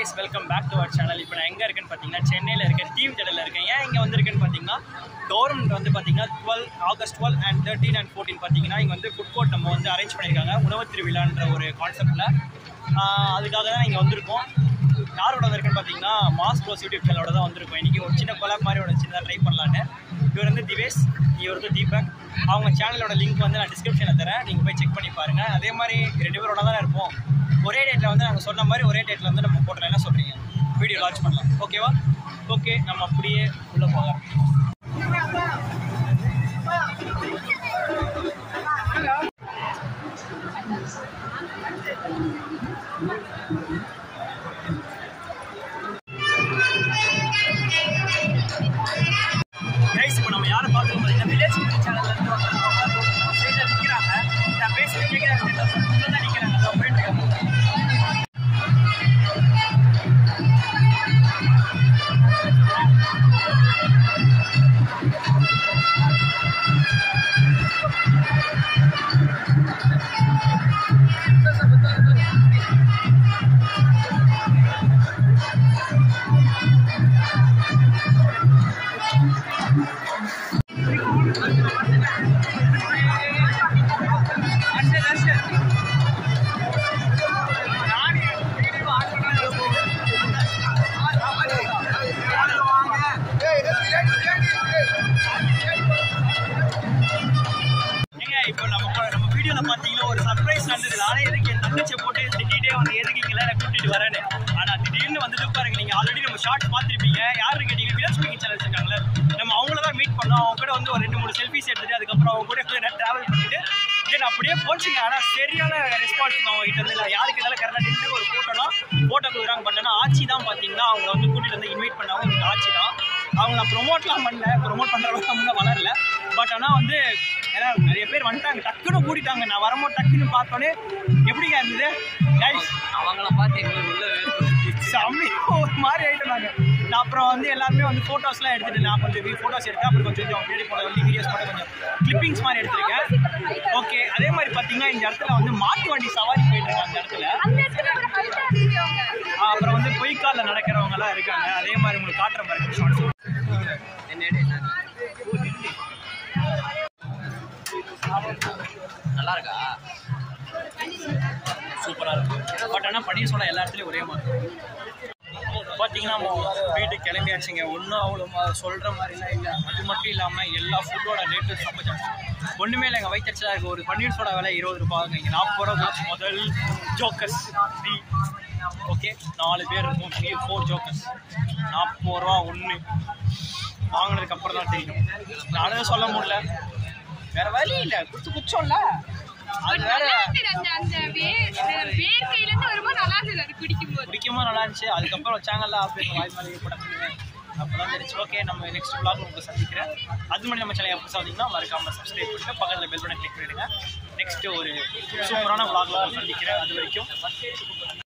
guys, welcome back to our channel. இப்போ நான் எங்க இருக்கேன்னு பாத்தீங்கன்னா சென்னையில இருக்கேன், டீம் தியேட்டர்ல இருக்கேன். ஏன் இங்க வந்திருக்கேன்னு பாத்தீங்கன்னா கவர்மெண்ட் வந்து பாத்தீங்கன்னா ஆகஸ்ட் 12 and 13 and 14 பாத்தீங்கன்னா இங்க வந்து ஃபுட் கோர்ட் நம்ம வந்து அரேஞ்ச் பண்ணிருக்காங்க, உணவு திருவிழான்ற ஒரு கான்செப்ட்ல. அதுக்காக தான் இங்க வந்திருக்கோம். யாரோட வந்திருக்குன்னு பாத்தீங்கன்னா மாஸ் ப்ரோஸ் யூடியூப் சேனலோட தான் வந்திருக்கோம். இன்னைக்கு ஒரு சின்ன கொலாப் மாதிரி ஒரு சின்னதாக ட்ரை பண்ணலான்னு. இவர் வந்து திவேஷ், இவர் வந்து தீபக். அவங்க சேனலோட லிங்க் வந்து நான் டிஸ்கிரிப்ஷனில் தரேன், நீங்கள் போய் செக் பண்ணி பாருங்கள். அதே மாதிரி 2 பேரோட தான் இருப்போம். ஒரே டேட்டில் வந்து நாங்கள் சொன்ன மாதிரி ஒரே டேட்டில் வந்து நம்ம போட்டோம். என்ன சொல்கிறீங்க? வீடியோ லான்ச் பண்ணலாம், ஓகேவா? ஓகே, நம்ம அப்படியே உள்ளே போகலாம். இப்போ நம்ம யாரை பார்க்கணும் பார்த்தீங்கன்னா வில்லேஜ் சேனல்ல இருந்து ஸ்டேஜில் நிற்கிறாங்க. நான் பேசி கேட்குறாங்க, தான் நிற்கிறாங்க. அதை போயிட்டு இப்போ நம்ம வீடியோவில் பார்த்தீங்கன்னா ஒரு சர்ப்ரைஸ் நடந்தது. நானே எதுக்கு என் தங்கச்சியை போட்டு திட்டிகிட்டே வந்து எதுக்கிங்களா நான் கூட்டிகிட்டு வரேன்னு. ஆனால் திடீர்னு வந்துட்டு பாருங்க, நீங்கள் ஆல்ரெடி நம்ம ஷார்ட்ஸ் பார்த்துருப்பீங்க. யாருன்னு கேட்டீங்கன்னா வில்லேஜ் குக்கிங் சேனல் வச்சிருக்காங்களே, நம்ம அவங்கள தான் மீட் பண்ணோம். அவங்க கூட வந்து ஒரு 2-3 செல்ஃபிஸ் எடுத்துட்டு அதுக்கப்புறம் அவங்க கூட கொஞ்சம் நேரம் ட்ராவல் பண்ணிட்டு தென் அப்படியே போச்சுங்க. ஆனால் சரியான ரெஸ்பான்ஸ் அவங்க கிட்ட வந்து இல்லை. யாருக்கு இருந்தாலும் கரெக்டாக நின்று ஒரு ஃபோட்டோ கொடுக்குறாங்க. பட் ஆனால் ஆட்சி தான் பார்த்தீங்கன்னா அவங்க வந்து கூட்டிகிட்டு வந்து இன்வைட் பண்ணாங்க. உங்களுக்கு ஆட்சி தான். அவங்க நான் ப்ரொமோட்லாம் பண்ணல, ப்ரொமோட் பண்ணுற அளவுக்கு அவங்க வளரல. பட் ஆனால் வந்து ஏன்னா நிறைய பேர் வந்துட்டாங்க, டக்குன்னு கூட்டிட்டாங்க. நான் வரும்போது டக்குன்னு பார்த்தோன்னே எப்படிங்க இருந்தது அவங்கள பார்த்து எங்களுக்கு உள்ள ஒரு மாதிரி ஆகிட்டு. நான் அப்புறம் வந்து எல்லாருமே வந்து ஃபோட்டோஸ்லாம் எடுத்துகிட்டு நான் கொஞ்சம் ஃபோட்டோஸ் எடுத்தேன். அப்புறம் கொஞ்சம் பின்னாடி போட வந்து வீடியோஸ் மட்டும் கொஞ்சம் கிளிப்பிங்ஸ் மாதிரி எடுத்திருக்கேன். ஓகே, அதே மாதிரி பார்த்தீங்கன்னா இந்த இடத்துல வந்து மாட்டு வண்டி சவாரி போயிட்டுருக்காங்க அந்த இடத்துல. அப்புறம் வந்து பொய்க்காலில் நடக்கிறவங்கலாம் இருக்காங்க. அதே மாதிரி உங்களுக்கு காட்டுற பாருங்க ஷார்ட்ஸ். நல்லா இருக்கா? சூப்பராக இருக்கு. பட் ஆனால் பன்னீர் சோடா எல்லா இடத்துலையும் ஒரே மாதிரி பார்த்தீங்கன்னா வீட்டுக்கு கிளம்பியாச்சுங்க. ஒன்றும் அவ்வளோ சொல்கிற மாதிரிலாம் இல்லை. அது மட்டும் இல்லாமல் எல்லா ஃபுட்டோட ரேட்டு ரொம்ப ஜாஸ்தி. ஒன்றுமே இல்லை, எங்கள் வயிற்றுச்சலாக இருக்குது. ஒரு பன்னீர் சோடா விலை 20 ரூபாங்க. இங்கே 40 ரூபா முதல் ஜோக்கர்ஸ் ஃப்ரீ. ஓகே, 4 பேர் இருக்கும், 4 ஜோக்கர்ஸ் 40 ரூபா ஒன்று. வாங்கினதுக்கு அப்புறம் தான் தெரியும். நானும் சொல்ல முடியல, வேற வழி இல்லை, குச்சோம்ல. அது வேற குடிக்கும்போது நல்லா இருந்துச்சு. அதுக்கப்புறம் சேனல்ல அப்படின்னு வாய் மேலே ஏற்படுத்துங்க. அப்போதான் தெரிஞ்சு. ஓகே, நம்ம நெக்ஸ்ட் vlog உங்களுக்கு சந்திக்கிறேன். அது மாதிரி நம்ம சேனல் எப்போ பார்த்தீங்கன்னா மறக்காம சப்ஸ்கிரைப் பண்ணிட்டு பக்கத்தில் பெல் பட்டன் கிளிக் பண்ணிடுங்க. நெக்ஸ்ட் ஒரு சூப்பரான vlog சந்திக்கிறேன். அது வரைக்கும்